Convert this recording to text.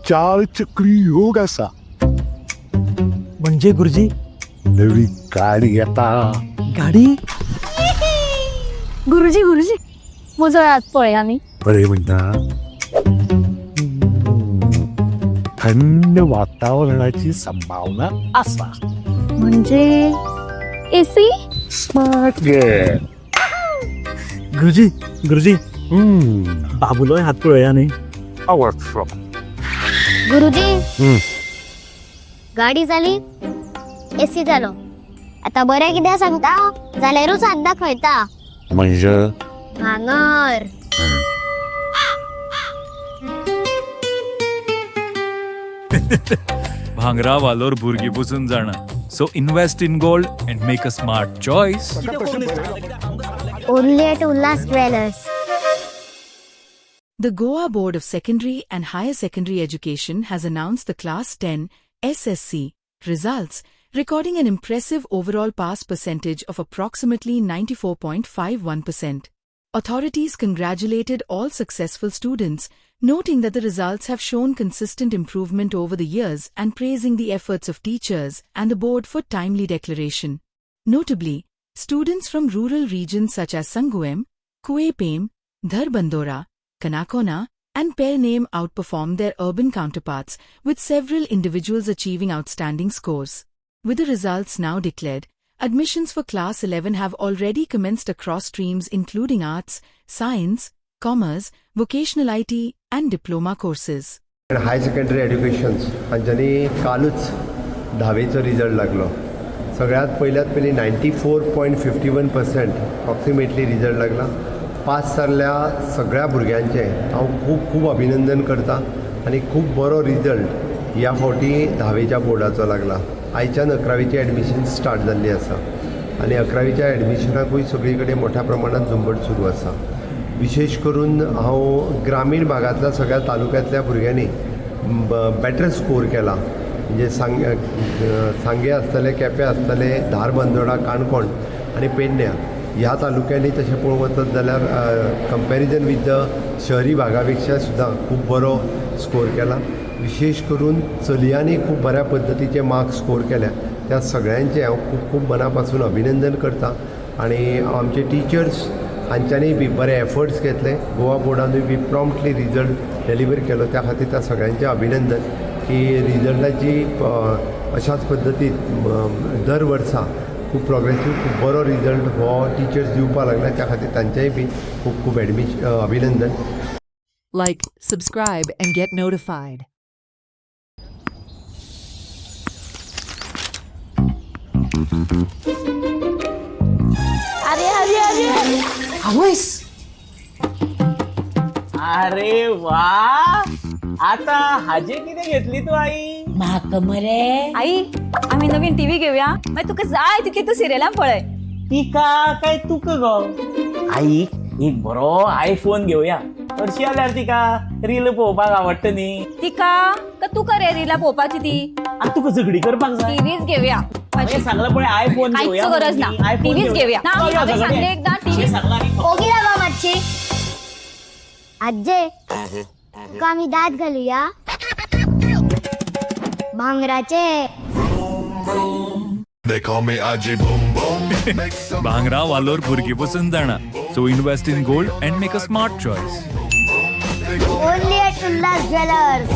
चार चक्री योग असा. म्हणजे गुरुजी नवी गाडी येता. गाडी गुरुजी गुरुजी मुजळ्यात पळय आम्ही. बरे म्हणता. थंड वातावरणाची संभावना असा. म्हणजे एसी. Smart game. गुरुजी गुरुजी बाबूलोय हात पळया न्ही. पॉवरफुल. गुरुजी गाडी जाली एसी जालो आता बरें कितें सांगता जाल्यारूच हात दाखयता. म्हणजे भांगर भांगरा वालोर भुरगी बुजून जाणा. So invest in gold and make a smart choice. Only at Ulhas jewellers. The Goa Board of Secondary and Higher Secondary Education has announced the Class 10 SSC results, recording an impressive overall pass percentage of approximately 94.51%. Authorities congratulated all successful students, noting that the results have shown consistent improvement over the years and praising the efforts of teachers and the board for timely declaration. Notably, students from rural regions such as Sanguem, Kuepem, Dharbandora, Kanakona, and Pelname outperformed their urban counterparts, with several individuals achieving outstanding scores. With the results now declared, admissions for Class 11 have already commenced across streams including arts, science, commerce, vocational IT, and diploma courses. High secondary education हांच्यांनी कालूच 10वीचो result लागलो. सगळ्यात पयली 94.51% approximately result लागला. Pass जाल्ल्या सगळ्या भुरग्यांचे हांव खूब खूब अभिनंदन करता आनी खूब बरो रिजल्ट ह्या फावटी 10वीच्या बोर्डाचो लागला. आयच्यान 11वीची एडमिशन स्टार्ट जाल्ली आसा आनी 11वीच्या एडमिशनाकूय सगळी कडेन मोठ्या प्रमाणात झुंबड सुरू आसा. विशेष करून हांव ग्रामीण भागांतल्या सगळ्या तालुक्यांतल्या भुरग्यांनी बेटर स्कोर केला. म्हणजे सांगे आसतले, केपें आसतले, धारबांदोडा, काणकोण आनी पेडण्यां ह्या तालुक्यांनी तशें पळोवंक वचत जाल्यार कंपॅरिजन वीथ द शहरी भागा पेक्षा सुद्दां खूब बरो स्कोर केला. विशेष करून चलयांनी खूब बऱ्या पद्दतीचे मार्क्स स्कोर केल्या. त्या सगळ्यांचे हांव खूब खूब मना पासून अभिनंदन करता आनी आमचे टिचर्स हांच्यांनी बी बरे एफर्ट्स घेतले. गोवा बोर्डानूय बी प्रॉम्प्टली रिजल्ट डेलिव्हर केलो. त्या खातीर त्या सगळ्यांचें अभिनंदन की रिजल्टाची अशाच पद्दतीन दर वर्सा खूब प्रोग्रेसीव खूब बरो रिजल्ट हो टिचर्स दिवपाक लागला. त्या खातीर तांचेंय बी खूब खूब अभिनंदन. Like, subscribe, and get notified. अरे अरे अरे अरे वा. आता हाजे किती घेतली तू आई? म्हाका मरे आई आम्ही नवीन टीव्ही घेऊया. मग तुका जाय तितली तू सिरियलां पळय. तिका काय तुक गो? आई एक बरो आयफोन घेऊया. हरशी आल्यार तिका रील पळोवपाक आवडटा न्ही. तिका का तुका रे रिला पोवपाची ती. आता तुका झगडी करपाक जाय. टीव्हीच घेऊया. सांगलं पण आयफोन घेऊया. काहीच गरज ना. टीव्हीच घेऊया. ना हांवें सांगलें एकदां टीव्ही. ओगी लागा मातशी. आज्जे तुका आमी दात घालुया भांगराचे. भांगरा वालोर भुरगी बुजून जाणा. So invest in gold and make a smart choice. Only at Ulhas jewellers.